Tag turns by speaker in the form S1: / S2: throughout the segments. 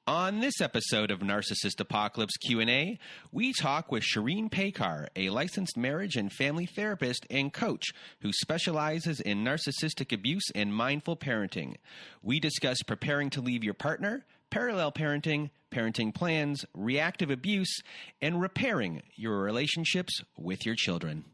S1: On this episode of Narcissist Apocalypse Q&A, we talk with Shirin Peykar, a licensed marriage and family therapist and coach who specializes in narcissistic abuse and mindful parenting. We discuss preparing to leave your partner, parallel parenting, parenting plans, reactive abuse, and repairing your relationships with your children.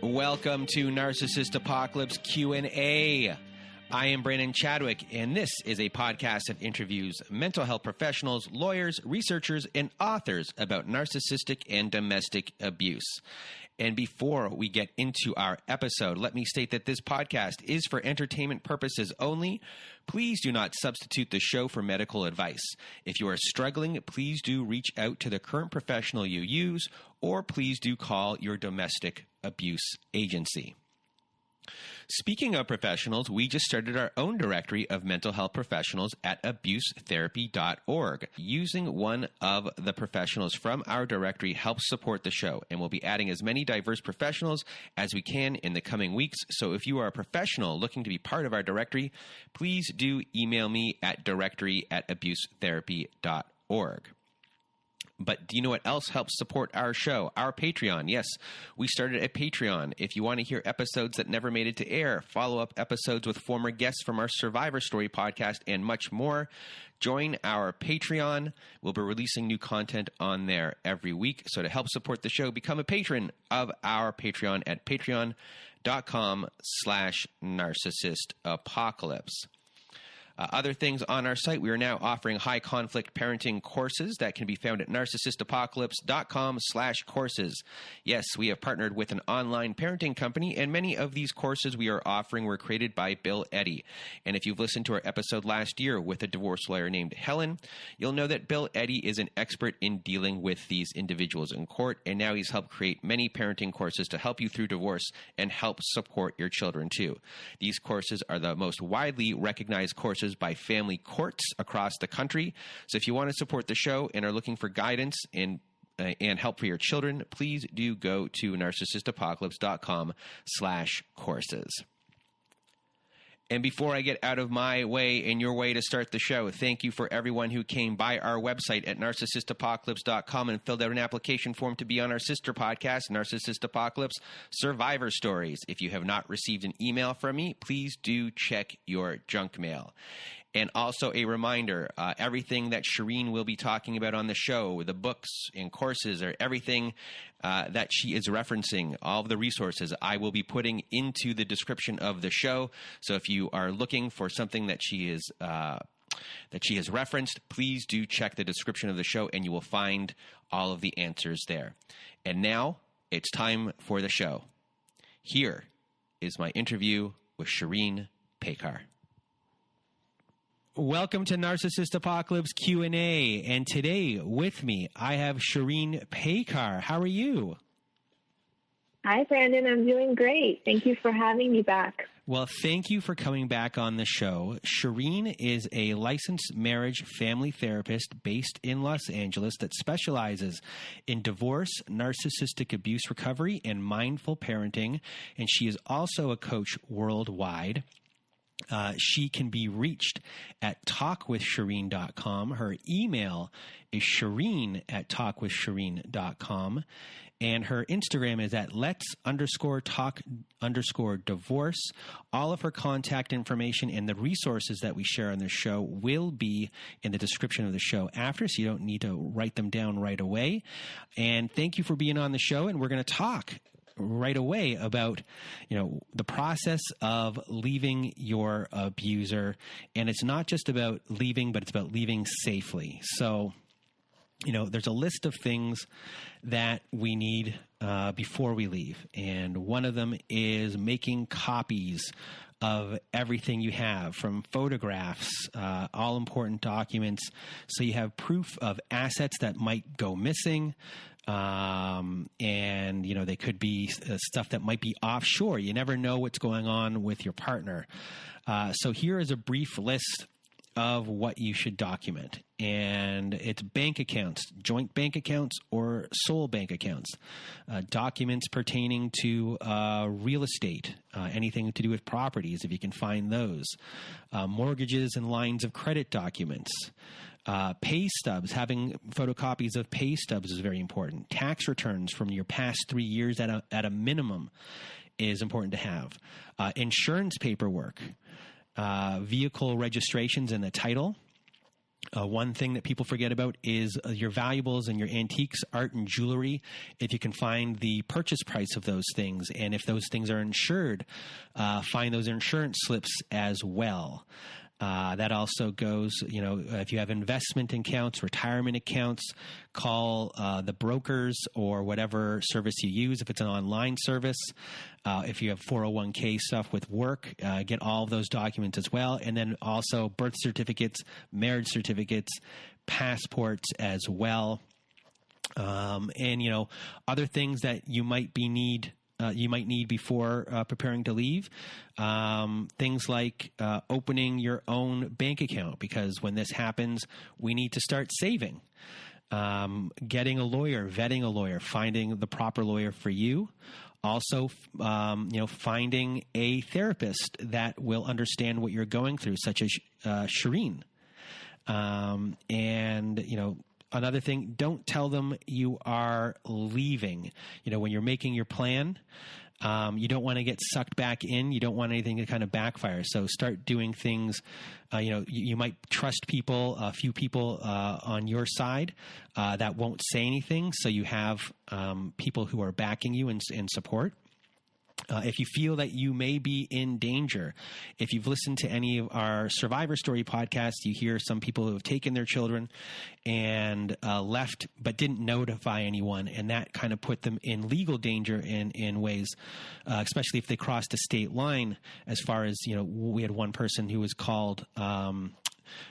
S1: Welcome to Narcissist Apocalypse Q&A. I am Brandon Chadwick, and this is a podcast that interviews mental health professionals, lawyers, researchers, and authors about narcissistic and domestic abuse. And before we get into our episode, let me state that this podcast is for entertainment purposes only. Please do not substitute the show for medical advice. If you are struggling, please do reach out to the current professional you use, or please do call your domestic abuse agency. Speaking of professionals, we just started our own directory of mental health professionals at abusetherapy.org. Using one of the professionals from our directory helps support the show, and we'll be adding as many diverse professionals as we can in the coming weeks. So if you are a professional looking to be part of our directory, please do email me at directory@abusetherapy.org. But do you know what else helps support our show? Our Patreon. Yes, we started a Patreon. If you want to hear episodes that never made it to air, follow-up episodes with former guests from our Survivor Story podcast, and much more, join our Patreon. We'll be releasing new content on there every week. So to help support the show, become a patron of our Patreon at patreon.com/narcissistapocalypse. Other things on our site, we are now offering high-conflict parenting courses that can be found at narcissistapocalypse.com/courses. Yes, we have partnered with an online parenting company, and many of these courses we are offering were created by Bill Eddy. And if you've listened to our episode last year with a divorce lawyer named Helen, you'll know that Bill Eddy is an expert in dealing with these individuals in court, and now he's helped create many parenting courses to help you through divorce and help support your children too. These courses are the most widely recognized courses by family courts across the country. So if you want to support the show and are looking for guidance and help for your children, please do go to narcissistapocalypse.com/courses. And before I get out of my way and your way to start the show, thank you for everyone who came by our website at narcissistapocalypse.com and filled out an application form to be on our sister podcast, Narcissist Apocalypse Survivor Stories. If you have not received an email from me, please do check your junk mail. And also a reminder, everything that Shirin will be talking about on the show, the books and courses, or everything that she is referencing, all of the resources I will be putting into the description of the show. So if you are looking for something that she has referenced, please do check the description of the show and you will find all of the answers there. And now it's time for the show. Here is my interview with Shirin Peykar. Welcome to Narcissist Apocalypse Q&A, and today with me I have Shirin Peykar. How are you?
S2: Hi, Brandon. I'm doing great. Thank you for having me back.
S1: Well, thank you for coming back on the show. Shirin is a licensed marriage family therapist based in Los Angeles that specializes in divorce, narcissistic abuse recovery, and mindful parenting, and she is also a coach worldwide. She can be reached at talkwithshirin.com. Her email is shirin@talkwithshirin.com. And her Instagram is at lets_talk_divorce. All of her contact information and the resources that we share on the show will be in the description of the show after, so you don't need to write them down right away. And thank you for being on the show, and we're going to talk right away about, the process of leaving your abuser. And it's not just about leaving, but it's about leaving safely. So, there's a list of things that we need before we leave. And one of them is making copies of everything you have, from photographs, all important documents. So you have proof of assets that might go missing. And, they could be stuff that might be offshore. You never know what's going on with your partner. So here is a brief list of what you should document. And it's bank accounts, joint bank accounts, or sole bank accounts, documents pertaining to real estate, anything to do with properties, if you can find those, mortgages and lines of credit documents, pay stubs. Having photocopies of pay stubs is very important. Tax returns from your past 3 years at a minimum is important to have. Insurance paperwork, vehicle registrations and the title. One thing that people forget about is your valuables and your antiques, art and jewelry. If you can find the purchase price of those things, and if those things are insured, find those insurance slips as well. That also goes, if you have investment accounts, retirement accounts, call the brokers or whatever service you use. If it's an online service, if you have 401k stuff with work, get all of those documents as well. And then also birth certificates, marriage certificates, passports as well. And, other things that you might need before preparing to leave. Things like opening your own bank account, because when this happens, we need to start saving. Getting a lawyer, vetting a lawyer, finding the proper lawyer for you. Also, finding a therapist that will understand what you're going through, such as Shirin. Another thing, don't tell them you are leaving. When you're making your plan, you don't want to get sucked back in. You don't want anything to kind of backfire. So start doing things. You might trust people, a few people on your side that won't say anything. So you have people who are backing you in support. If you feel that you may be in danger, if you've listened to any of our Survivor Story podcasts, you hear some people who have taken their children and left but didn't notify anyone, and that kind of put them in legal danger in ways, especially if they crossed a state line. As far as, we had one person who was called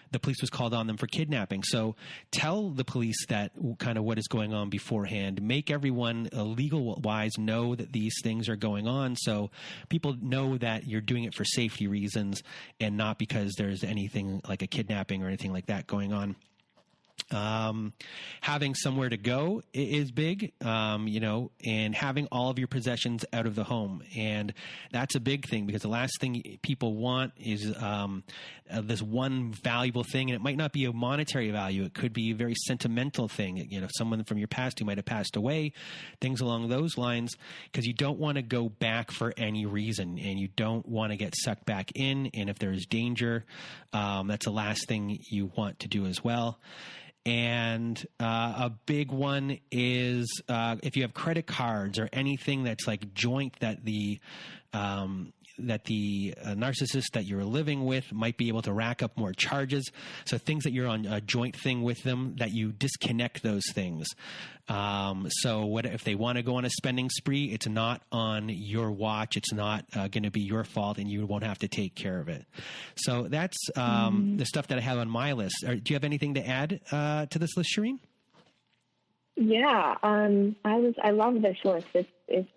S1: the police was called on them for kidnapping. So tell the police that kind of what is going on beforehand. Make everyone legal-wise know that these things are going on, so people know that you're doing it for safety reasons and not because there's anything like a kidnapping or anything like that going on. Having somewhere to go is big, and having all of your possessions out of the home. And that's a big thing, because the last thing people want is this one valuable thing. And it might not be a monetary value. It could be a very sentimental thing. Someone from your past who might have passed away, things along those lines, because you don't want to go back for any reason, and you don't want to get sucked back in. And if there's danger, that's the last thing you want to do as well. And a big one is if you have credit cards or anything that's like joint that the narcissist that you're living with might be able to rack up more charges. So things that you're on a joint thing with them, that you disconnect those things. So what if they want to go on a spending spree? It's not on your watch. It's not going to be your fault, and you won't have to take care of it. So that's the stuff that I have on my list. Do you have anything to add to this list, Shirin?
S2: Yeah, I love this list. It's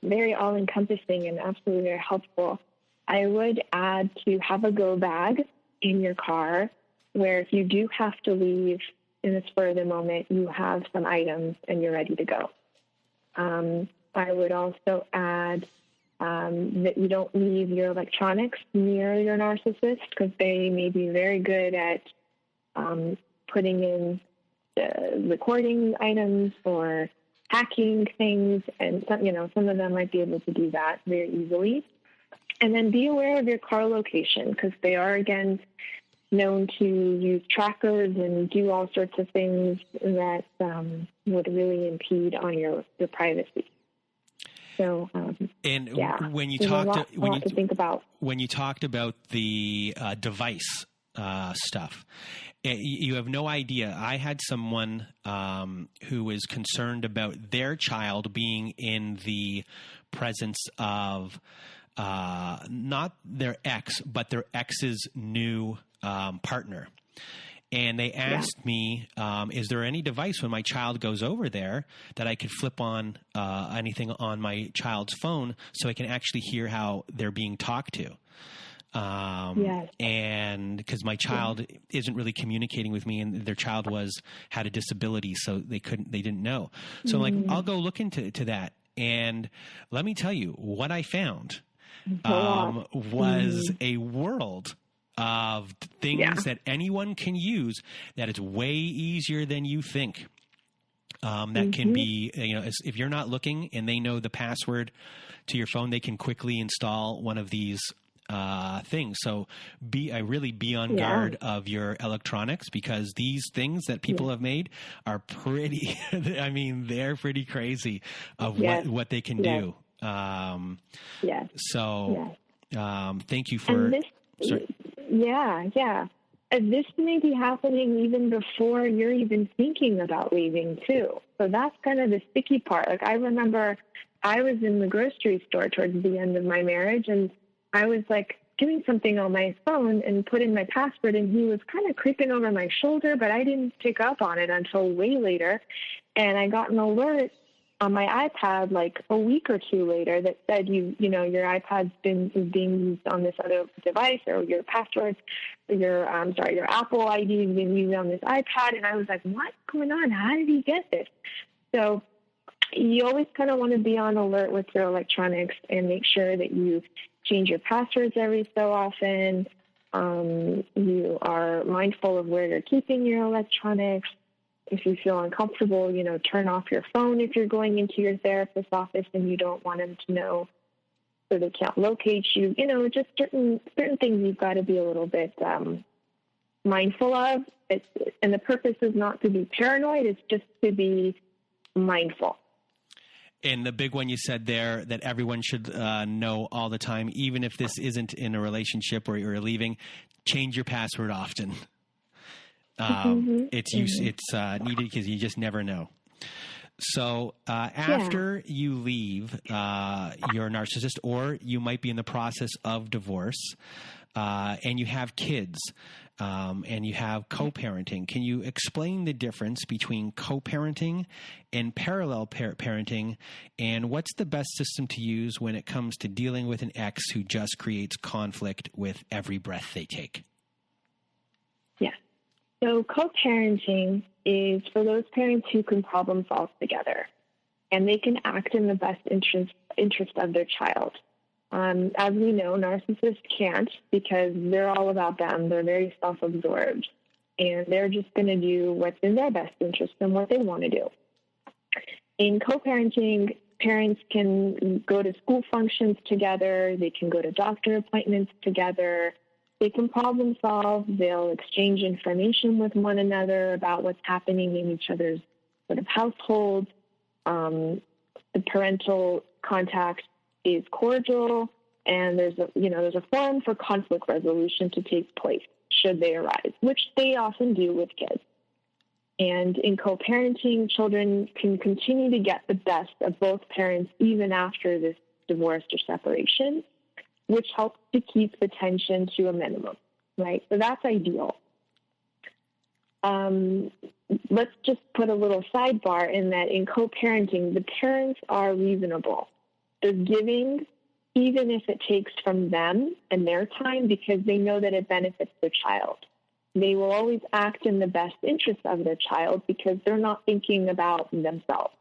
S2: very all-encompassing and absolutely very helpful. I would add to have a go bag in your car, where if you do have to leave in the spur of the moment, you have some items and you're ready to go. I would also add that you don't leave your electronics near your narcissist, because they may be very good at putting in recording items or hacking things, and some of them might be able to do that very easily. And then be aware of your car location, because they are, again, known to use trackers and do all sorts of things that would really impede on your privacy. So,
S1: when you talked
S2: to think about,
S1: when you talked about the device stuff, you have no idea. I had someone who was concerned about their child being in the presence of not their ex, but their ex's new partner. And they asked me, is there any device when my child goes over there that I could flip on anything on my child's phone so I can actually hear how they're being talked to? And because my child isn't really communicating with me, and their child had a disability, so they didn't know. So I'm like, I'll go look into that. And let me tell you, what I found was a world of things that anyone can use that it's way easier than you think. That can be, if you're not looking and they know the password to your phone, they can quickly install one of these things. So be on guard of your electronics, because these things that people have made are pretty, I mean, they're pretty crazy of what they can do. Thank you for... This may be happening even before you're even thinking about leaving too. So that's kind of the sticky part. Like, I remember I was in the grocery store towards the end of my marriage, and I was like doing something on my phone and put in my password, and he was kind of creeping over my shoulder, but I didn't pick up on it until way later. And I got an alert on my iPad like a week or two later that said, your iPad's is being used on this other device, or your password, your Apple ID is being used on this iPad. And I was like, what's going on? How did he get this? So you always kind of want to be on alert with your electronics and make sure that you change your passwords every so often. You are mindful of where you're keeping your electronics. If you feel uncomfortable, turn off your phone if you're going into your therapist's office and you don't want them to know, so they can't locate you. Just certain things you've got to be a little bit mindful of. And the purpose is not to be paranoid. It's just to be mindful. And the big one you said there that everyone should know all the time, even if this isn't in a relationship or you're leaving, change your password often. It's needed because you just never know. So after you leave your narcissist, or you might be in the process of divorce, and you have kids, and you have co-parenting, can you explain the difference between co-parenting and parallel parenting, and what's the best system to use when it comes to dealing with an ex who just creates conflict with every breath they take?
S2: Yeah. So co-parenting is for those parents who can problem solve together, and they can act in the best interest of their child. As we know, narcissists can't, because they're all about them. They're very self-absorbed, and they're just going to do what's in their best interest and what they want to do. In co-parenting, parents can go to school functions together. They can go to doctor appointments together. They can problem solve. They'll exchange information with one another about what's happening in each other's sort of households. The parental contact is cordial, and there's a forum for conflict resolution to take place should they arise, which they often do with kids. And in co-parenting, children can continue to get the best of both parents even after this divorce or separation, which helps to keep the tension to a minimum, right? So that's ideal. Let's just put a little sidebar in that in co-parenting, the parents are reasonable. They're giving, even if it takes from them and their time, because they know that it benefits their child. They will always act in the best interest of their child because they're not thinking about themselves.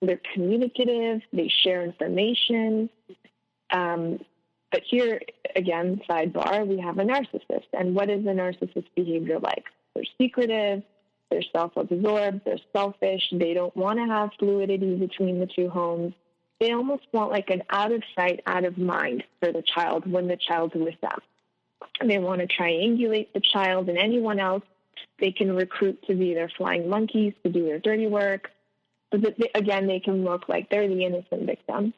S2: They're communicative. They share information. But here, again, sidebar, we have a narcissist. And what is a narcissist behavior like? They're secretive, they're self-absorbed, they're selfish, they don't want to have fluidity between the two homes. They almost want like an out of sight, out of mind for the child when the child's with them. They want to triangulate the child and anyone else they can recruit to be their flying monkeys, to do their dirty work. But again, they can look like they're the innocent victim.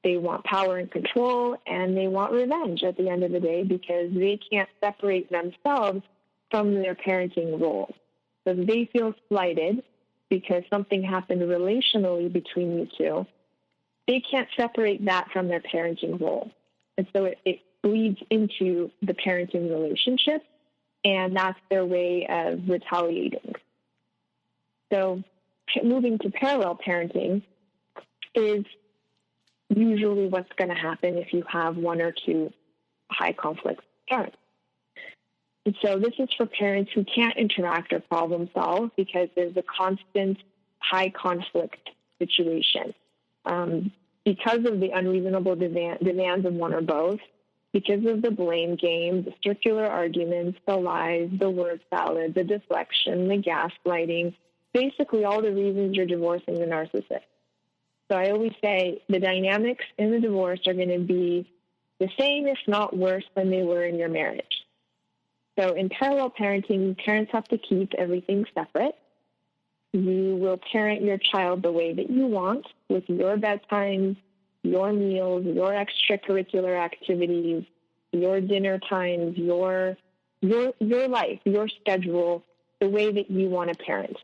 S2: They want power and control, and they want revenge at the end of the day because they can't separate themselves from their parenting role. So they feel slighted because something happened relationally between you two. They can't separate that from their parenting role. And so it bleeds into the parenting relationship, and that's their way of retaliating. So moving to parallel parenting is usually what's going to happen if you have one or two high conflict parents. And so this is for parents who can't interact or problem solve because there's a constant high conflict situation. Because of the unreasonable demands of one or both, because of the blame game, the circular arguments, the lies, the word salad, the deflection, the gaslighting, basically all the reasons you're divorcing the narcissist. So I always say the dynamics in the divorce are going to be the same, if not worse, than they were in your marriage. So in parallel parenting, parents have to keep everything separate. You will parent your child the way that you want, with your bedtimes, your meals, your extracurricular activities, your dinner times, your life, your schedule, the way that you want to parent.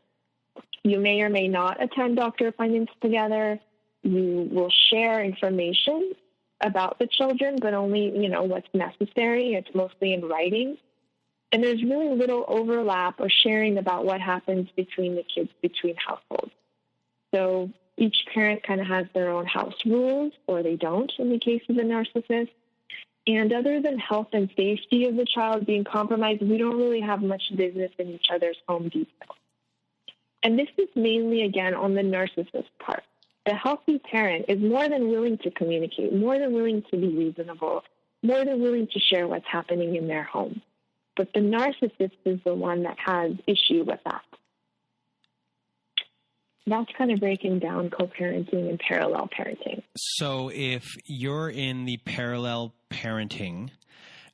S2: You may or may not attend doctor appointments together. You will share information about the children, but only, what's necessary. It's mostly in writing. And there's really little overlap or sharing about what happens between the kids, between households. So each parent kind of has their own house rules, or they don't in the case of the narcissist. And other than health and safety of the child being compromised, we don't really have much business in each other's home details. And this is mainly, again, on the narcissist part. The healthy parent is more than willing to communicate, more than willing to be reasonable, more than willing to share what's happening in their home. But the narcissist is the one that has issue with that. That's kind of breaking down co-parenting and parallel parenting.
S1: So if you're in the parallel parenting,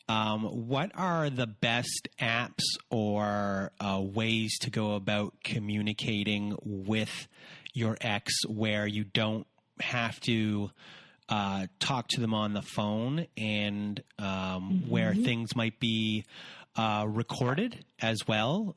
S1: what are the best apps or ways to go about communicating with your ex where you don't have to talk to them on the phone, and where things might be recorded as well?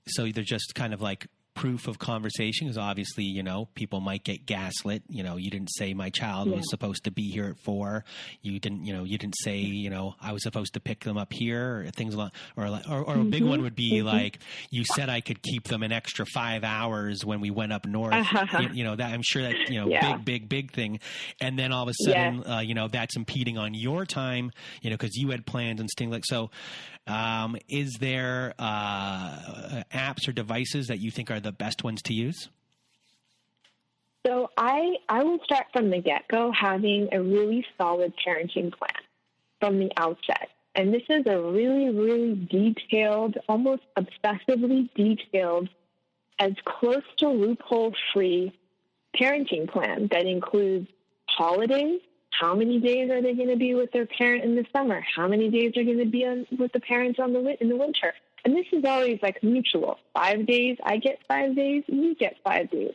S1: So they're just kind of like proof of conversation, because obviously, people might get gaslit. You didn't say my child was supposed to be here at 4. You didn't say, I was supposed to pick them up here, or things along, or a big one would be like, you said I could keep them an extra 5 hours when we went up north. That I'm sure that, big thing. And then all of a sudden, that's impeding on your time, because you had plans and things like, so, is there, apps or devices that you think are the best ones to use?
S2: So I will start from the get-go having a really solid parenting plan from the outset. And this is a really, really detailed, almost obsessively detailed, as close to loophole-free parenting plan that includes holidays. How many days are they going to be with their parent in the summer? How many days are going to be with the parents in the winter? And this is always like mutual. 5 days, I get 5 days, you get 5 days.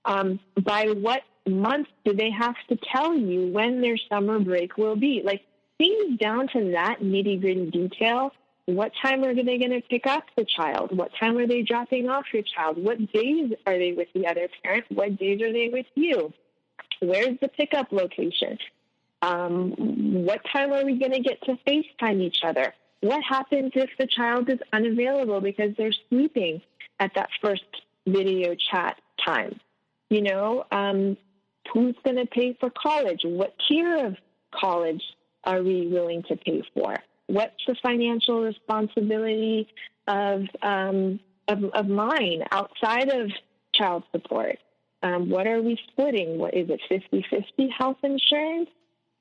S2: By what month do they have to tell you when their summer break will be? Like, things down to that nitty-gritty detail. What time are they going to pick up the child? What time are they dropping off your child? What days are they with the other parent? What days are they with you? Where's the pickup location? What time are we going to get to FaceTime each other? What happens if the child is unavailable because they're sleeping at that first video chat time? Who's going to pay for college? What tier of college are we willing to pay for? What's the financial responsibility of mine outside of child support? What are we splitting? What is it, 50-50 health insurance?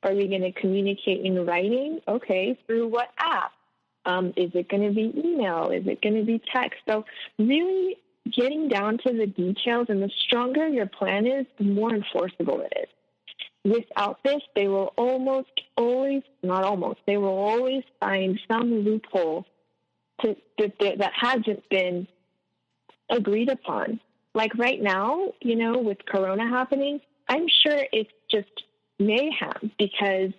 S2: Are we going to communicate in writing? Okay, through what app? Is it going to be email? Is it going to be text? So really getting down to the details, and the stronger your plan is, the more enforceable it is. Without this, they will they will always find some loophole that hasn't been agreed upon. Like right now, with Corona happening, I'm sure it's just mayhem because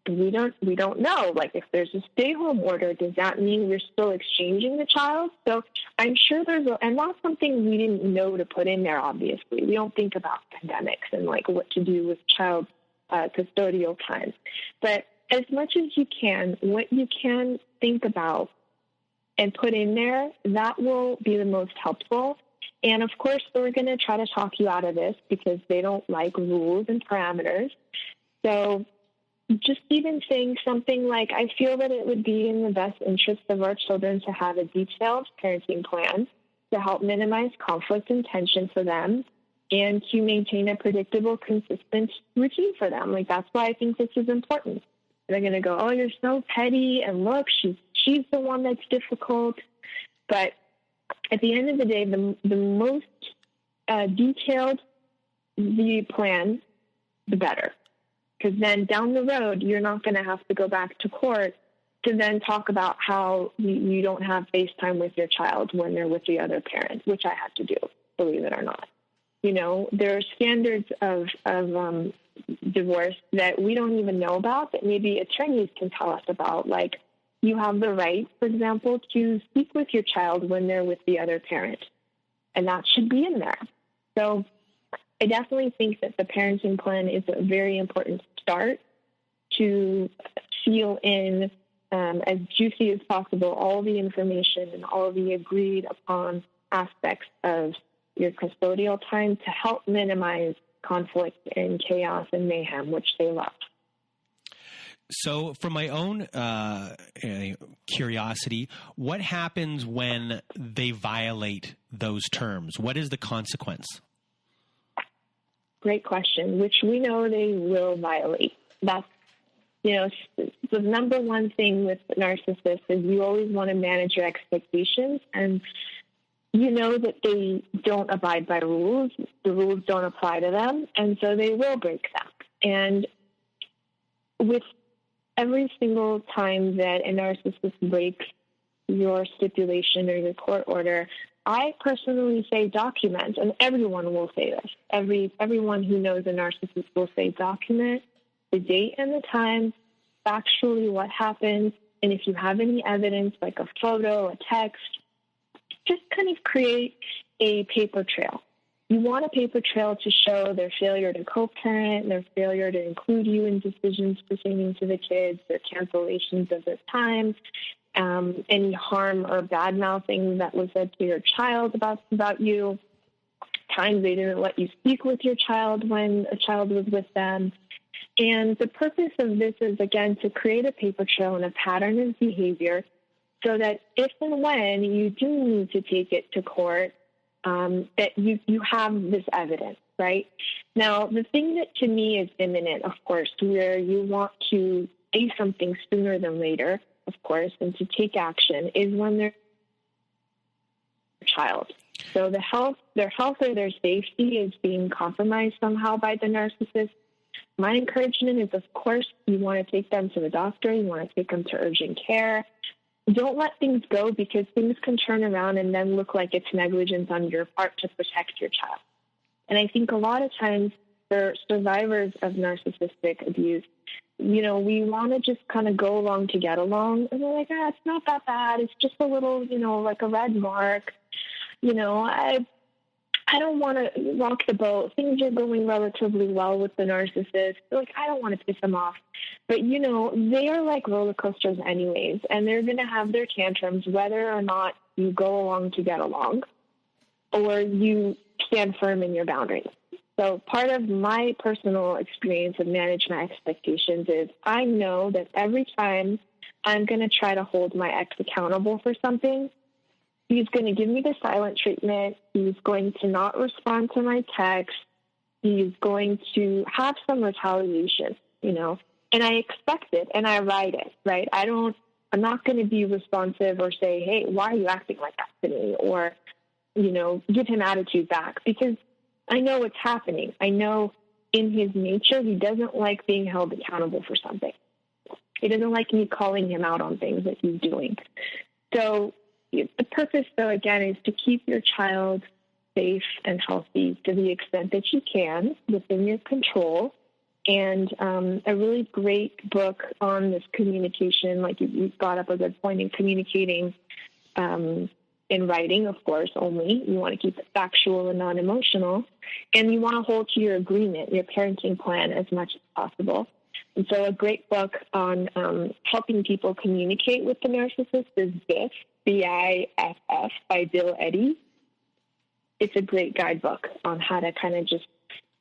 S2: we don't know. Like, if there's a stay-home order, does that mean we're still exchanging the child? So I'm sure and that's something we didn't know to put in there, obviously. We don't think about pandemics and, like, what to do with child custodial time. But as much as you can, what you can think about and put in there, that will be the most helpful. And of course, they're going to try to talk you out of this because they don't like rules and parameters. So just even saying something like, I feel that it would be in the best interest of our children to have a detailed parenting plan to help minimize conflict and tension for them and to maintain a predictable, consistent routine for them. Like, that's why I think this is important. They're going to go, oh, you're so petty, and look, she's the one that's difficult. But at the end of the day, the most detailed the plan, the better. Because then down the road, you're not going to have to go back to court to then talk about how you don't have FaceTime with your child when they're with the other parent, which I had to do, believe it or not. You know, there are standards of divorce that we don't even know about that maybe attorneys can tell us about. Like, you have the right, for example, to speak with your child when they're with the other parent, and that should be in there. So I definitely think that the parenting plan is a very important start to seal in as juicy as possible all the information and all the agreed upon aspects of your custodial time to help minimize conflict and chaos and mayhem, which they love.
S1: So from my own curiosity, what happens when they violate those terms? What is the consequence?
S2: Great question, which we know they will violate. That's, the number one thing with narcissists is you always want to manage your expectations, and you know that they don't abide by rules. The rules don't apply to them, and so they will break them. And with every single time that a narcissist breaks your stipulation or your court order, I personally say document, and everyone will say this. Everyone who knows a narcissist will say document the date and the time, factually what happened, and if you have any evidence like a photo, a text, just kind of create a paper trail. You want a paper trail to show their failure to co-parent, their failure to include you in decisions pertaining to the kids, their cancellations of their time, any harm or bad-mouthing that was said to your child about you, times they didn't let you speak with your child when a child was with them. And the purpose of this is, again, to create a paper trail and a pattern of behavior so that if and when you do need to take it to court, that you have this evidence, right? Now, the thing that to me is imminent, of course, where you want to say something sooner than later, of course, and to take action is when they're a child. So their health or their safety is being compromised somehow by the narcissist. My encouragement is, of course, you want to take them to the doctor. You want to take them to urgent care. Don't let things go, because things can turn around and then look like it's negligence on your part to protect your child. And I think a lot of times for survivors of narcissistic abuse, we want to just kind of go along to get along. And they're like, it's not that bad. It's just a little, like a red mark. I don't want to rock the boat. Things are going relatively well with the narcissist. Like, I don't want to piss them off. But, they are like roller coasters anyways, and they're going to have their tantrums whether or not you go along to get along or you stand firm in your boundaries. So part of my personal experience of managing my expectations is I know that every time I'm going to try to hold my ex accountable for something, he's going to give me the silent treatment. He's going to not respond to my text. He's going to have some retaliation, and I expect it and I ride it, right? I'm not going to be responsive or say, hey, why are you acting like that to me? Or, give him attitude back, because I know what's happening. I know in his nature, he doesn't like being held accountable for something. He doesn't like me calling him out on things that he's doing. So the purpose, though, again, is to keep your child safe and healthy to the extent that you can within your control. And a really great book on this communication, like you brought up a good point in communicating in writing, of course, only. You want to keep it factual and non-emotional. And you want to hold to your agreement, your parenting plan, as much as possible. And so a great book on helping people communicate with the narcissist is BIFF, B-I-F-F, by Bill Eddy. It's a great guidebook on how to kind of just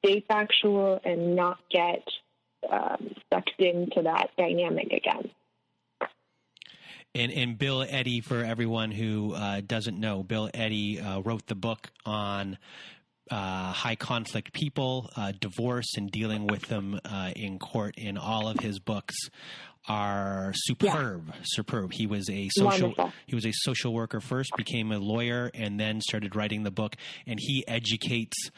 S2: stay factual and not get sucked into that dynamic again.
S1: And Bill Eddy, for everyone who doesn't know, Bill Eddy wrote the book on high conflict people, divorce, and dealing with them in court. And all of his books are superb. He was a social worker first, became a lawyer, and then started writing the book. And he educates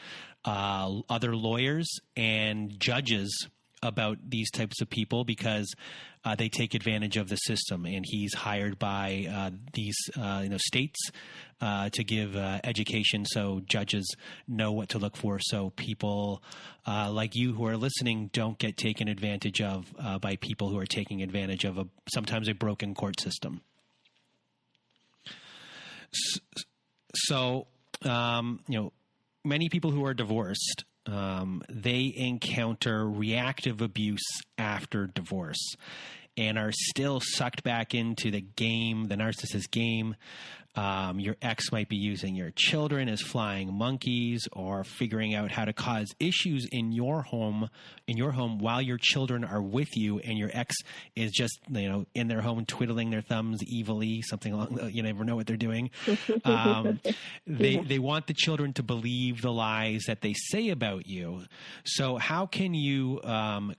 S1: other lawyers and judges about these types of people because they take advantage of the system, and he's hired by these states to give education so judges know what to look for, so people like you who are listening don't get taken advantage of by people who are taking advantage of sometimes a broken court system. So many people who are divorced, they encounter reactive abuse after divorce and are still sucked back into the game, the narcissist game. Your ex might be using your children as flying monkeys or figuring out how to cause issues in your home while your children are with you, and your ex is just, in their home twiddling their thumbs evilly, something along you never know what they're doing. They want the children to believe the lies that they say about you. So how can you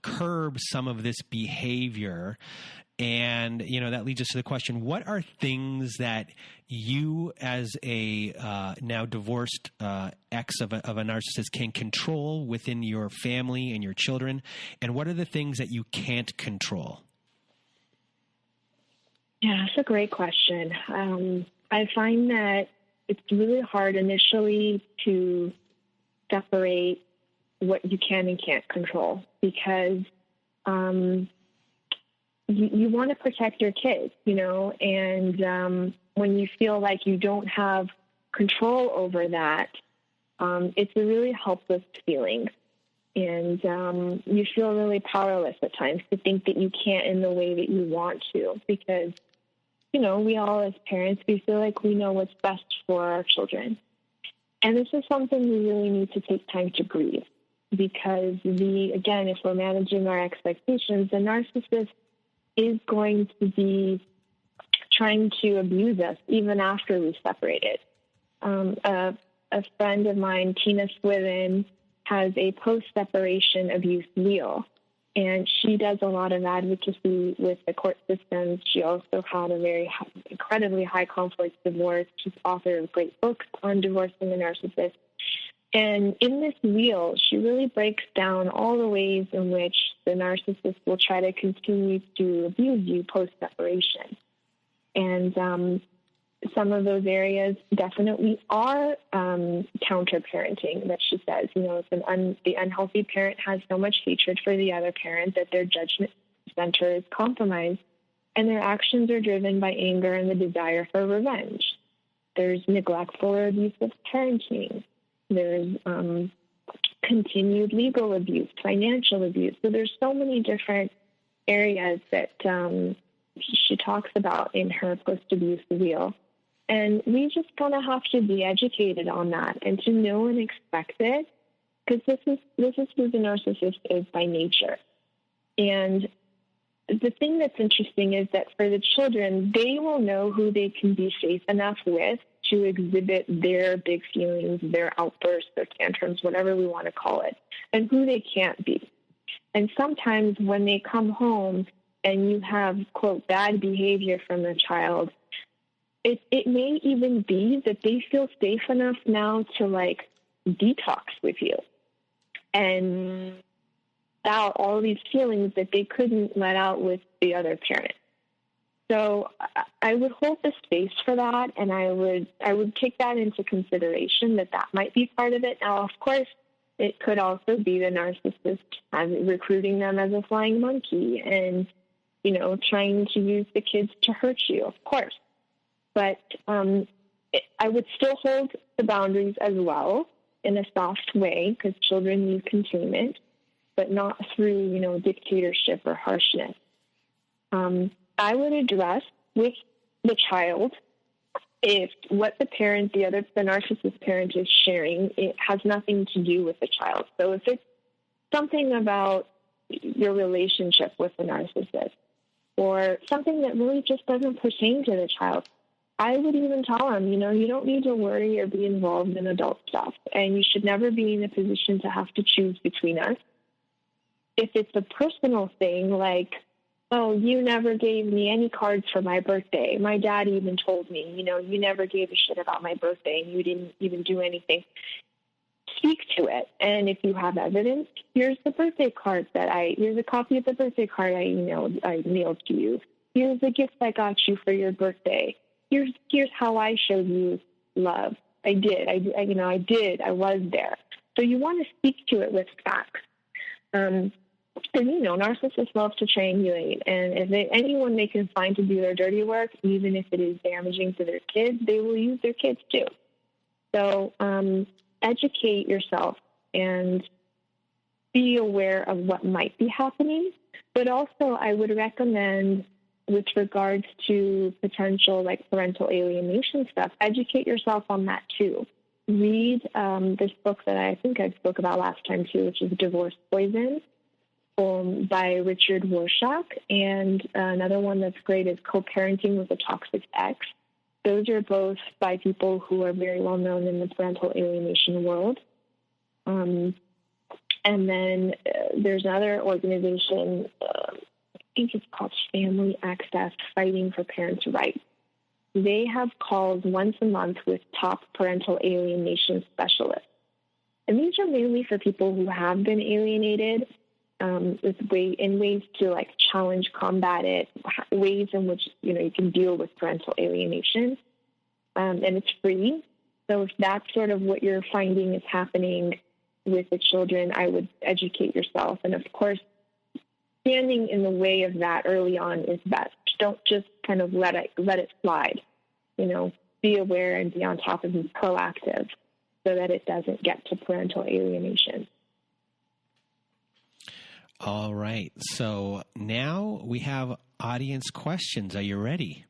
S1: curb some of this behavior? And, that leads us to the question, what are things that you as a now divorced ex of a narcissist can control within your family and your children? And what are the things that you can't control?
S2: Yeah, that's a great question. I find that it's really hard initially to separate what you can and can't control because you want to protect your kids, and when you feel like you don't have control over that, it's a really helpless feeling. And you feel really powerless at times to think that you can't in the way that you want to because, we all as parents, we feel like we know what's best for our children. And this is something we really need to take time to grieve because if we're managing our expectations, the narcissist is going to be trying to abuse us even after we've separated. A friend of mine, Tina Swithin, has a post-separation abuse wheel, and she does a lot of advocacy with the court systems. She also had a incredibly high conflict divorce. She's author of great books on divorcing a narcissist. And in this wheel, she really breaks down all the ways in which the narcissist will try to continue to abuse you post-separation. And some of those areas definitely are counter-parenting, that she says. The unhealthy parent has so much hatred for the other parent that their judgment center is compromised, and their actions are driven by anger and the desire for revenge. There's neglectful or abusive parenting. There's continued legal abuse, financial abuse. So there's so many different areas that she talks about in her post-abuse wheel. And we just kind of have to be educated on that and to know and expect it because this is who the narcissist is by nature. And the thing that's interesting is that for the children, they will know who they can be safe enough with to exhibit their big feelings, their outbursts, their tantrums, whatever we want to call it, and who they can't be. And sometimes when they come home and you have, quote, bad behavior from the child, it may even be that they feel safe enough now to, detox with you and out all these feelings that they couldn't let out with the other parent. So I would hold the space for that, and I would take that into consideration that might be part of it. Now, of course, it could also be the narcissist recruiting them as a flying monkey and, trying to use the kids to hurt you, of course. But I would still hold the boundaries as well in a soft way, because children need containment, but not through, dictatorship or harshness. I would address with the child if what the narcissist parent is sharing, it has nothing to do with the child. So if it's something about your relationship with the narcissist or something that really just doesn't pertain to the child, I would even tell them, you don't need to worry or be involved in adult stuff, and you should never be in a position to have to choose between us. If it's a personal thing, like, oh, you never gave me any cards for my birthday. My dad even told me, you never gave a shit about my birthday and you didn't even do anything. Speak to it. And if you have evidence, here's the birthday card here's a copy of the birthday card I mailed to you. Here's the gift I got you for your birthday. Here's how I showed you love. I did. I was there. So you want to speak to it with facts. And, narcissists love to triangulate. And if anyone they can find to do their dirty work, even if it is damaging to their kids, they will use their kids too. So educate yourself and be aware of what might be happening. But also I would recommend, with regards to potential parental alienation stuff, educate yourself on that too. Read this book that I think I spoke about last time too, which is Divorce Poison, by Richard Warshak, and another one that's great is Co-Parenting with a Toxic Ex. Those are both by people who are very well known in the parental alienation world. And then there's another organization, I think it's called Family Access Fighting for Parents' Rights. They have calls once a month with top parental alienation specialists. And these are mainly for people who have been alienated, in ways to challenge, combat it, ways in which you can deal with parental alienation, and it's free. So if that's sort of what you're finding is happening with the children, I would educate yourself, and of course, standing in the way of that early on is best. Don't just kind of let it slide. Be aware and be on top of it, proactive, so that it doesn't get to parental alienation.
S1: All right. So now we have audience questions. Are you ready?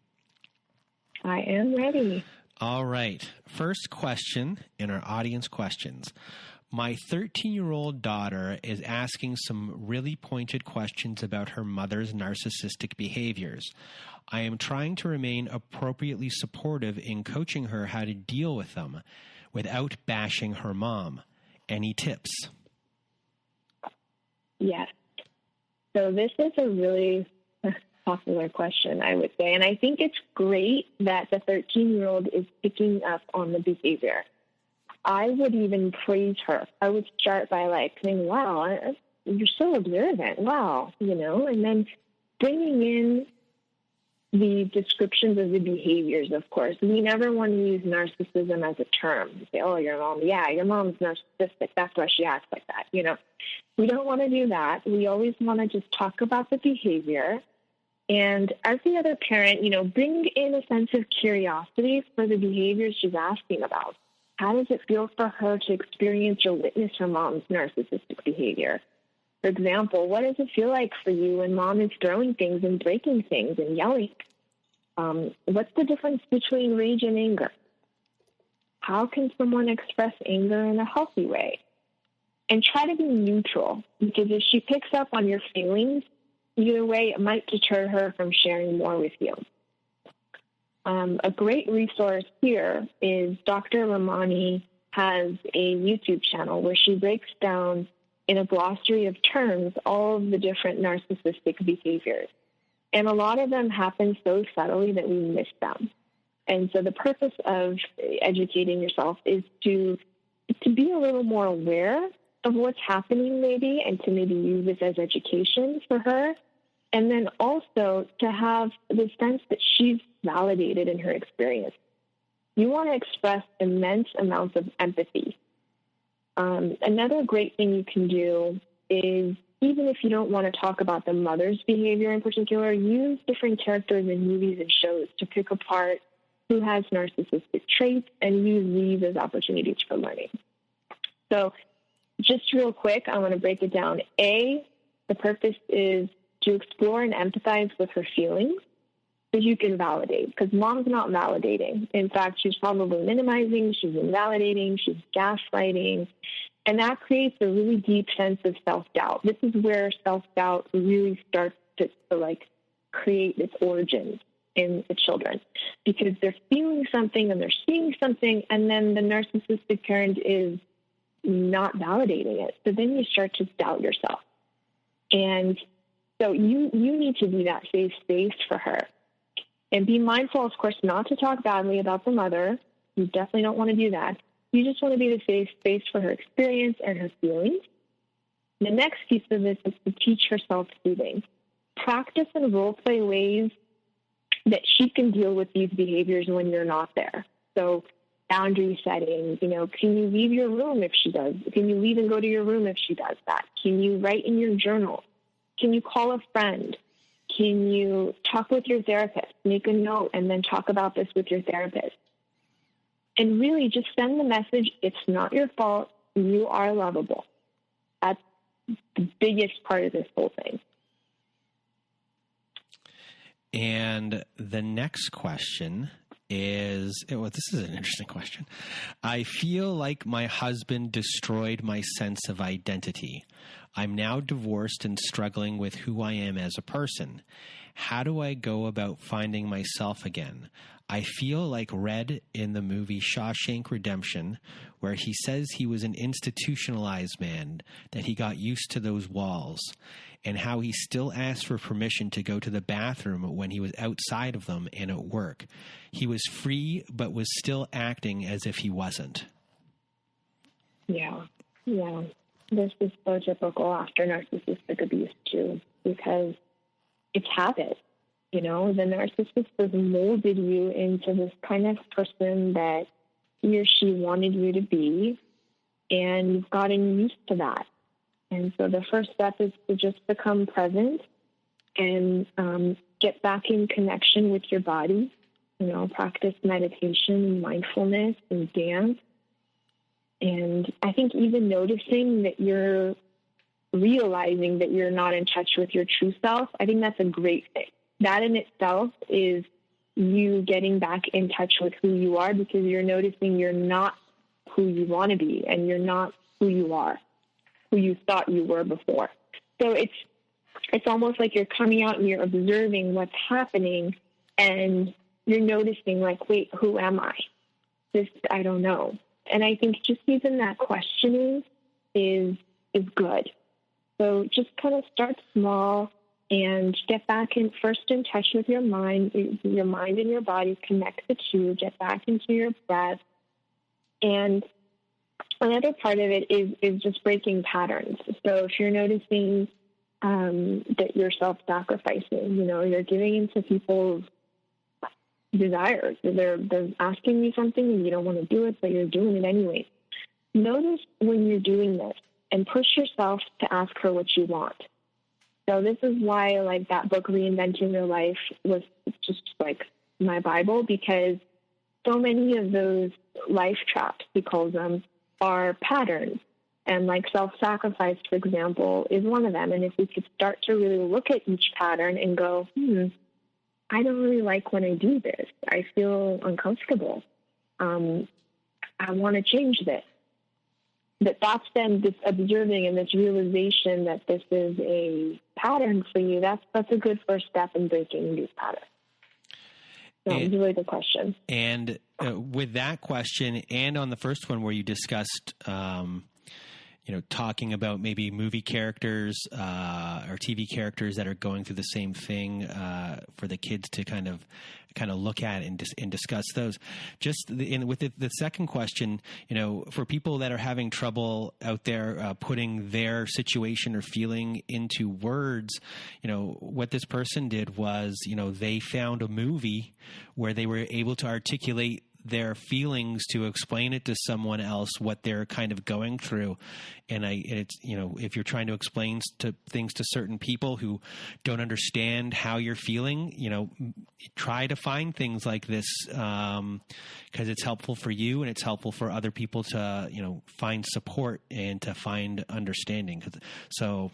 S2: I am ready.
S1: All right. First question in our audience questions. My 13-year-old daughter is asking some really pointed questions about her mother's narcissistic behaviors. I am trying to remain appropriately supportive in coaching her how to deal with them without bashing her mom. Any tips?
S2: Yes. So this is a really popular question, I would say. And I think it's great that the 13-year-old is picking up on the behavior. I would even praise her. I would start by saying, wow, you're so observant. Wow. And then bringing in the descriptions of the behaviors, of course. We never want to use narcissism as a term. You say, oh, your mom's narcissistic. That's why she acts like that. We don't want to do that. We always want to just talk about the behavior. And as the other parent, bring in a sense of curiosity for the behaviors she's asking about. How does it feel for her to experience or witness her mom's narcissistic behavior? For example, what does it feel like for you when mom is throwing things and breaking things and yelling? What's the difference between rage and anger? How can someone express anger in a healthy way? And try to be neutral, because if she picks up on your feelings, either way, it might deter her from sharing more with you. A great resource here is Dr. Ramani has a YouTube channel where she breaks down in a glossary of terms all of the different narcissistic behaviors. And a lot of them happen so subtly that we miss them. And so the purpose of educating yourself is to be a little more aware of what's happening maybe, and to maybe use this as education for her. And then also to have the sense that she's validated in her experience. You want to express immense amounts of empathy. Another great thing you can do is, even if you don't want to talk about the mother's behavior in particular, use different characters in movies and shows to pick apart who has narcissistic traits, and use these as opportunities for learning. So just real quick, I want to break it down. A, the purpose is to explore and empathize with her feelings so you can validate, because mom's not validating. In fact, she's probably minimizing, she's invalidating, she's gaslighting, and that creates a really deep sense of self-doubt. This is where self-doubt really starts to create its origins in the children, because they're feeling something and they're seeing something, and then the narcissistic parent is not validating it. So then you start to doubt yourself. And so you need to be that safe space for her. And be mindful, of course, not to talk badly about the mother. You definitely don't want to do that. You just want to be the safe space for her experience and her feelings. The next piece of this is to teach her self-soothing. Practice and role-play ways that she can deal with these behaviors when you're not there. So boundary setting, can you leave your room if she does? Can you leave and go to your room if she does that? Can you write in your journal? Can you call a friend? Can you talk with your therapist? Make a note and then talk about this with your therapist. And really just send the message, it's not your fault, you are lovable. That's the biggest part of this whole thing.
S1: And the next question is, this is an interesting question. I feel like my husband destroyed my sense of identity. I'm now divorced and struggling with who I am as a person. How do I go about finding myself again? I feel like Red in the movie Shawshank Redemption, where he says he was an institutionalized man, that he got used to those walls, and how he still asked for permission to go to the bathroom when he was outside of them and at work. He was free, but was still acting as if he wasn't.
S2: Yeah. This is so typical after narcissistic abuse, too, because it's habit. The narcissist has molded you into this kind of person that he or she wanted you to be, and you've gotten used to that. And so the first step is to just become present and get back in connection with your body, practice meditation and mindfulness and dance. And I think even noticing that you're realizing that you're not in touch with your true self, I think that's a great thing. That in itself is you getting back in touch with who you are, because you're noticing you're not who you want to be and you're not who you are, who you thought you were before. So it's almost like you're coming out and you're observing what's happening, and you're noticing, wait, who am I? I don't know. And I think just even that questioning is good. So just kind of start small and get back in touch with your mind and your body, connect the two, get back into your breath. And another part of it is just breaking patterns. So if you're noticing that you're self-sacrificing, you're giving into people's desires. They're asking you something and you don't want to do it, but you're doing it anyway. Notice when you're doing this and push yourself to ask her what you want. So this is why, that book, Reinventing Your Life, was just my Bible, because so many of those life traps, he calls them, are patterns. And self-sacrifice, for example, is one of them. And if we could start to really look at each pattern and go, I don't really like when I do this. I feel uncomfortable. I want to change this. That's then this observing and this realization that this is a pattern for you. That's a good first step in breaking these patterns. So it's a really good question.
S1: And with that question, and on the first one where you discussed, talking about maybe movie characters or TV characters that are going through the same thing for the kids to kind of look at and discuss those. Just with the second question, for people that are having trouble out there putting their situation or feeling into words, what this person did was, they found a movie where they were able to articulate their feelings to explain it to someone else, what they're kind of going through. And it's, if you're trying to explain things to certain people who don't understand how you're feeling, try to find things like this, because it's helpful for you and it's helpful for other people to, find support and to find understanding. So,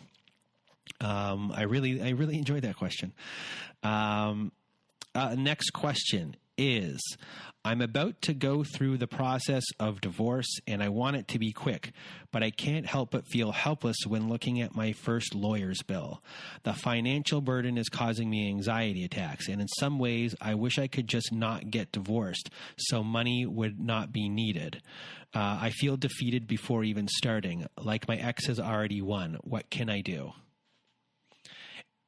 S1: I really enjoyed that question. Next question is, I'm about to go through the process of divorce and I want it to be quick, but I can't help but feel helpless when looking at my first lawyer's bill. The financial burden is causing me anxiety attacks, and in some ways I wish I could just not get divorced so money would not be needed. I feel defeated before even starting, like my ex has already won. What can I do?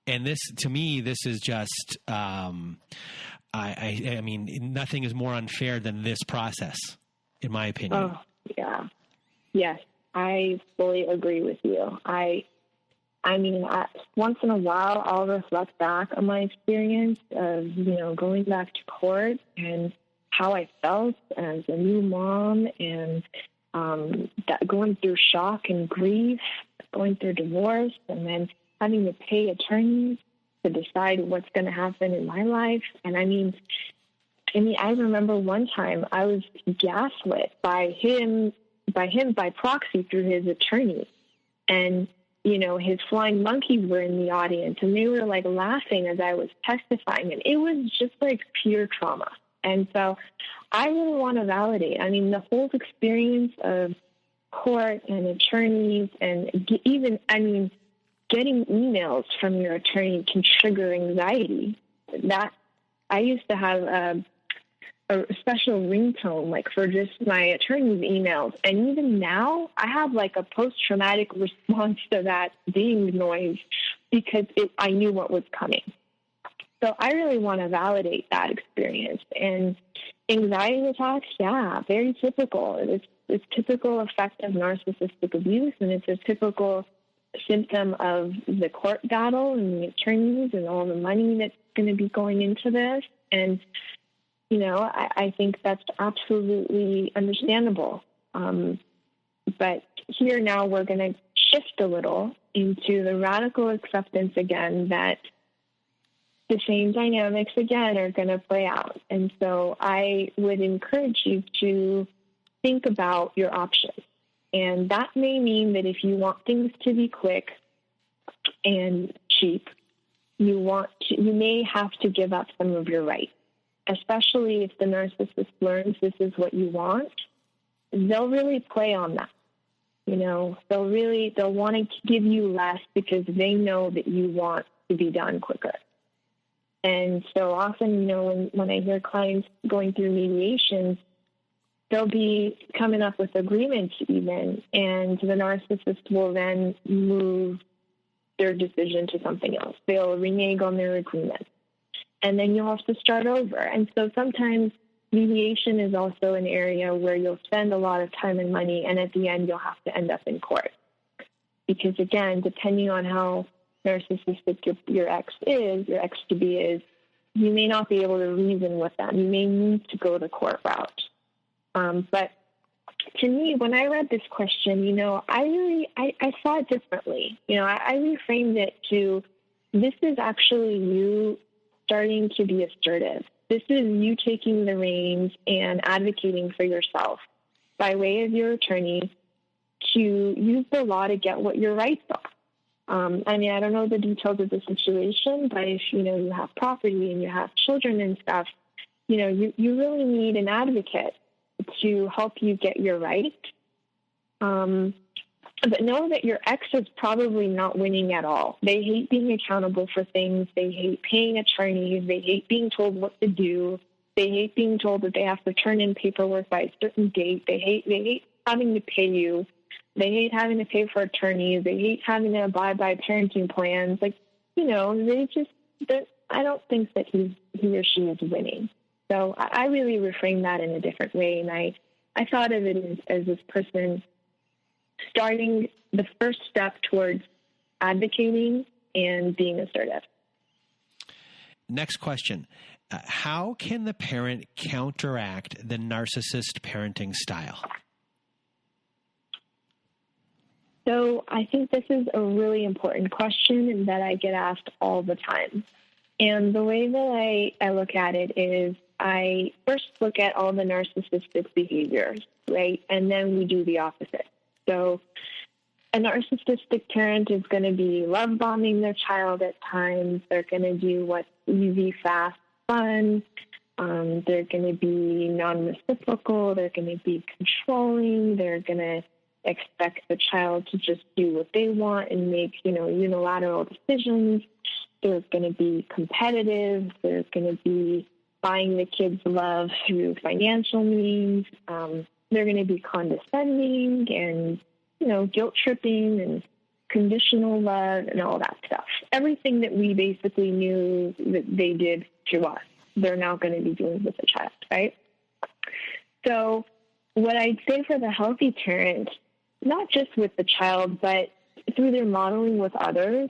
S1: And this, to me, this is just, I mean, nothing is more unfair than this process, in my opinion.
S2: Oh, yeah. Yes, I fully agree with you. I mean, once in a while, I'll reflect back on my experience of, going back to court and how I felt as a new mom, and going through shock and grief, going through divorce, and then having to pay attorneys to decide what's going to happen in my life. And I remember one time I was gaslit by proxy through his attorney. And, his flying monkeys were in the audience, and they were like laughing as I was testifying. And it was just like pure trauma. And so I really want to validate. I mean, the whole experience of court and attorneys, and even, getting emails from your attorney can trigger anxiety. That I used to have a special ringtone, like for just my attorney's emails. And even now I have like a post-traumatic response to that ding noise because I knew what was coming. So I really want to validate that experience. And anxiety attacks, yeah, very typical. It's typical effect of narcissistic abuse, and it's a typical symptom of the court battle and the attorneys and all the money that's going to be going into this. And, I think that's absolutely understandable. But here now we're going to shift a little into the radical acceptance again that the same dynamics again are going to play out. And so I would encourage you to think about your options. And that may mean that if you want things to be quick and cheap, you may have to give up some of your rights, especially if the narcissist learns this is what you want. They'll really play on that. They'll want to give you less because they know that you want to be done quicker. And so often, when I hear clients going through mediations, they'll be coming up with agreements even, and the narcissist will then move their decision to something else. They'll renege on their agreement, and then you'll have to start over. And so sometimes mediation is also an area where you'll spend a lot of time and money, and at the end you'll have to end up in court. Because again, depending on how narcissistic your ex-to-be is, you may not be able to reason with them. You may need to go the court route. But to me, when I read this question, I saw it differently. I reframed it to, this is actually you starting to be assertive. This is you taking the reins and advocating for yourself by way of your attorney to use the law to get what your rights are. I don't know the details of the situation, but if, you have property and you have children and stuff, you really need an advocate to help you get your right. But know that your ex is probably not winning at all. They hate being accountable for things. They hate paying attorneys. They hate being told what to do. They hate being told that they have to turn in paperwork by a certain date. They hate having to pay you. They hate having to pay for attorneys. They hate having to abide by parenting plans. I don't think that he or she is winning. So I really reframed that in a different way. And I thought of it as this person starting the first step towards advocating and being assertive.
S1: Next question. How can the parent counteract the narcissist parenting style?
S2: So I think this is a really important question that I get asked all the time. And the way that I look at it is I first look at all the narcissistic behaviors, right? And then we do the opposite. So a narcissistic parent is going to be love bombing their child at times. They're going to do what's easy, fast, fun. They're going to be non-reciprocal. They're going to be controlling. They're going to expect the child to just do what they want and make, unilateral decisions. They're going to be competitive. They're going to be buying the kids' love through financial means. They're going to be condescending and, guilt tripping and conditional love and all that stuff. Everything that we basically knew that they did to us, they're now going to be doing with the child, right? So what I'd say for the healthy parent, not just with the child, but through their modeling with others,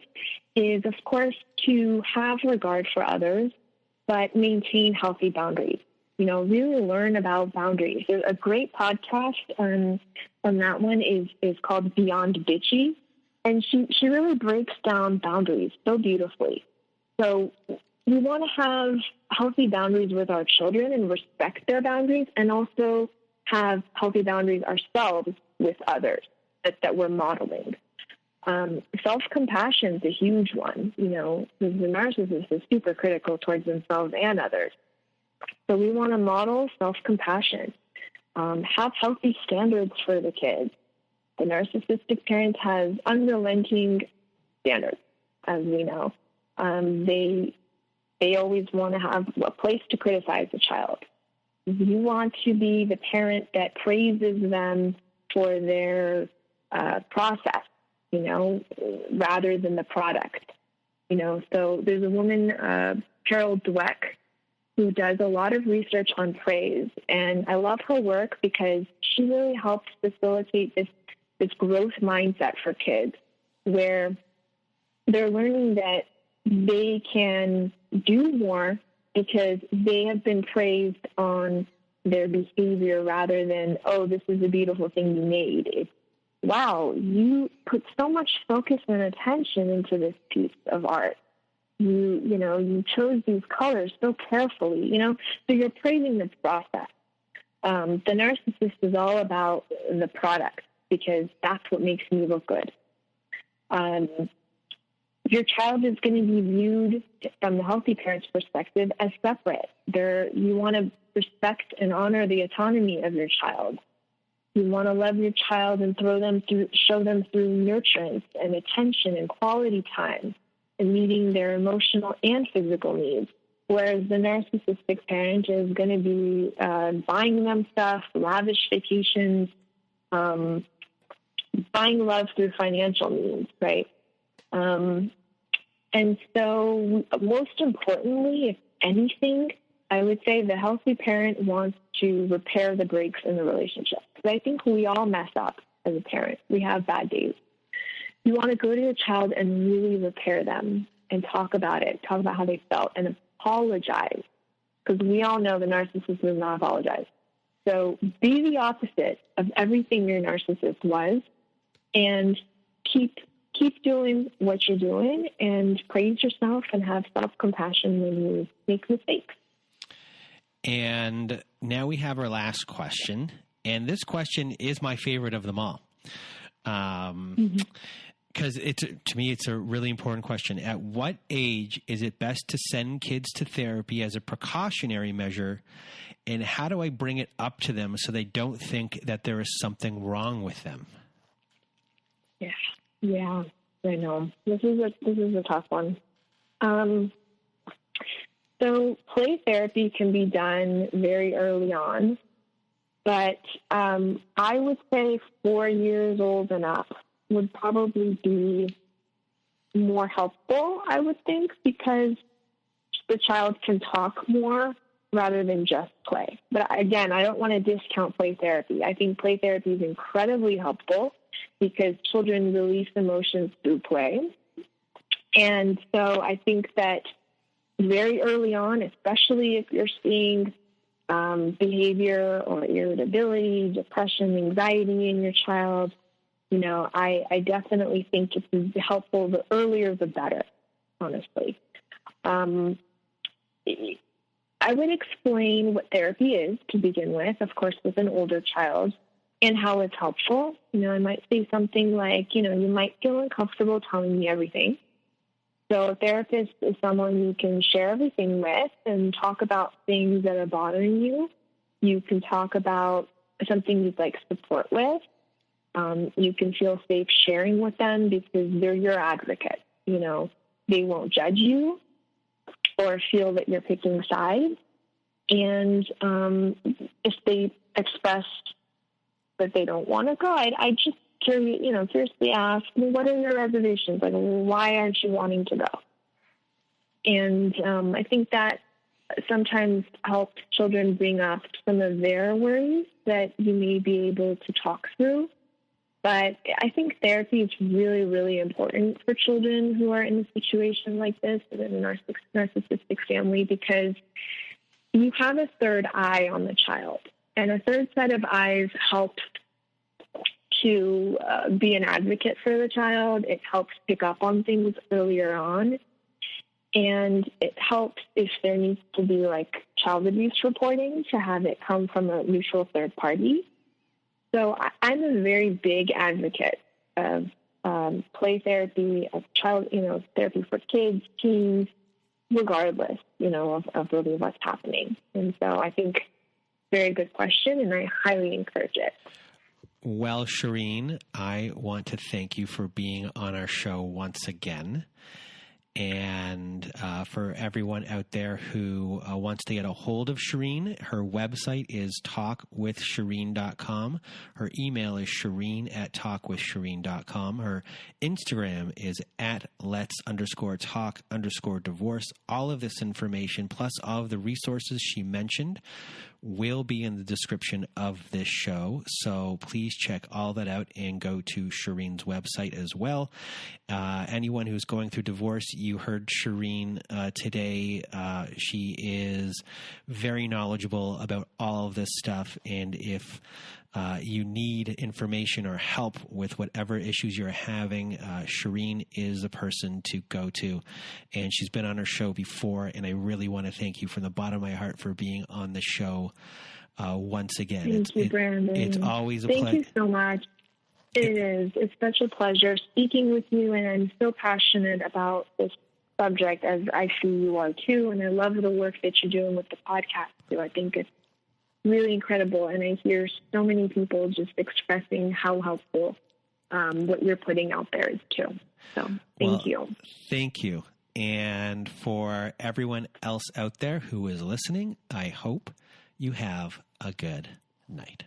S2: is, of course, to have regard for others, but maintain healthy boundaries. Really learn about boundaries. There's a great podcast on that one is called Beyond Bitchy, and she really breaks down boundaries so beautifully. So we want to have healthy boundaries with our children and respect their boundaries, and also have healthy boundaries ourselves with others that we're modeling. Self-compassion is a huge one. The narcissist is super critical towards themselves and others. So we want to model self-compassion, have healthy standards for the kids. The narcissistic parent has unrelenting standards, as we know. They always want to have a place to criticize the child. You want to be the parent that praises them for their process, rather than the product. So there's a woman, Carol Dweck, who does a lot of research on praise. And I love her work because she really helps facilitate this growth mindset for kids, where they're learning that they can do more because they have been praised on their behavior rather than, oh, this is a beautiful thing you made. It's, wow, you put so much focus and attention into this piece of art. You chose these colors so carefully, so you're praising the process. The narcissist is all about the product because that's what makes me look good. Your child is going to be viewed from the healthy parent's perspective as separate. You want to respect and honor the autonomy of your child. You want to love your child and show them through nurturance and attention and quality time, and meeting their emotional and physical needs. Whereas the narcissistic parent is going to be buying them stuff, lavish vacations, buying love through financial means, right? And so most importantly, if anything, I would say the healthy parent wants to repair the breaks in the relationship. Because I think we all mess up as a parent. We have bad days. You want to go to your child and really repair them and talk about it, talk about how they felt, and apologize. Because we all know the narcissist does not apologize. So be the opposite of everything your narcissist was, and keep doing what you're doing, and praise yourself and have self-compassion when you make mistakes.
S1: And now we have our last question. And this question is my favorite of them all. Because to me, it's a really important question. At what age is it best to send kids to therapy as a precautionary measure? And how do I bring it up to them so they don't think that there is something wrong with them?
S2: Yeah, I know. This is a tough one. So play therapy can be done very early on, but I would say 4 years old and up would probably be more helpful, I would think, because the child can talk more rather than just play. But again, I don't want to discount play therapy. I think play therapy is incredibly helpful because children release emotions through play. And so I think that very early on, especially if you're seeing behavior or irritability, depression, anxiety in your child, I definitely think it's helpful. The earlier, the better, honestly. I would explain what therapy is to begin with, of course, with an older child, and how it's helpful. I might say something like, you might feel uncomfortable telling me everything. So a therapist is someone you can share everything with and talk about things that are bothering you. You can talk about something you'd like support with. You can feel safe sharing with them because they're your advocate. They won't judge you or feel that you're picking sides. And if they express that they don't want to go, I just curiously ask, what are your reservations? Like, why aren't you wanting to go? And I think that sometimes helps children bring up some of their worries that you may be able to talk through. But I think therapy is really, really important for children who are in a situation like this, in a narcissistic family, because you have a third eye on the child. And a third set of eyes helps to be an advocate for the child. It helps pick up on things earlier on. And it helps if there needs to be like child abuse reporting to have it come from a neutral third party. So I'm a very big advocate of play therapy, of child, therapy for kids, teens, regardless, of really what's happening. And so I think very good question, and I highly encourage it.
S1: Well, Shirin, I want to thank you for being on our show once again. And for everyone out there who wants to get a hold of Shirin, her website is talkwithshirin.com. Her email is shirin@talkwithshirin.com. Her Instagram is @lets_talk_divorce. All of this information, plus all of the resources she mentioned, will be in the description of this show. So please check all that out and go to Shirin's website as well. Anyone who's going through divorce, you heard Shirin today. She is very knowledgeable about all of this stuff. And if you need information or help with whatever issues you're having, Shirin is the person to go to. And she's been on our show before, and I really want to thank you from the bottom of my heart for being on the show once again.
S2: Thank you, Brandon.
S1: It's always a pleasure.
S2: Thank you so much. It is. It's such a pleasure speaking with you, and I'm so passionate about this subject, as I see you are too, and I love the work that you're doing with the podcast too. I think it's really incredible, and I hear so many people just expressing how helpful what you're putting out there is too. So thank you.
S1: Thank you. And for everyone else out there who is listening, I hope you have a good night.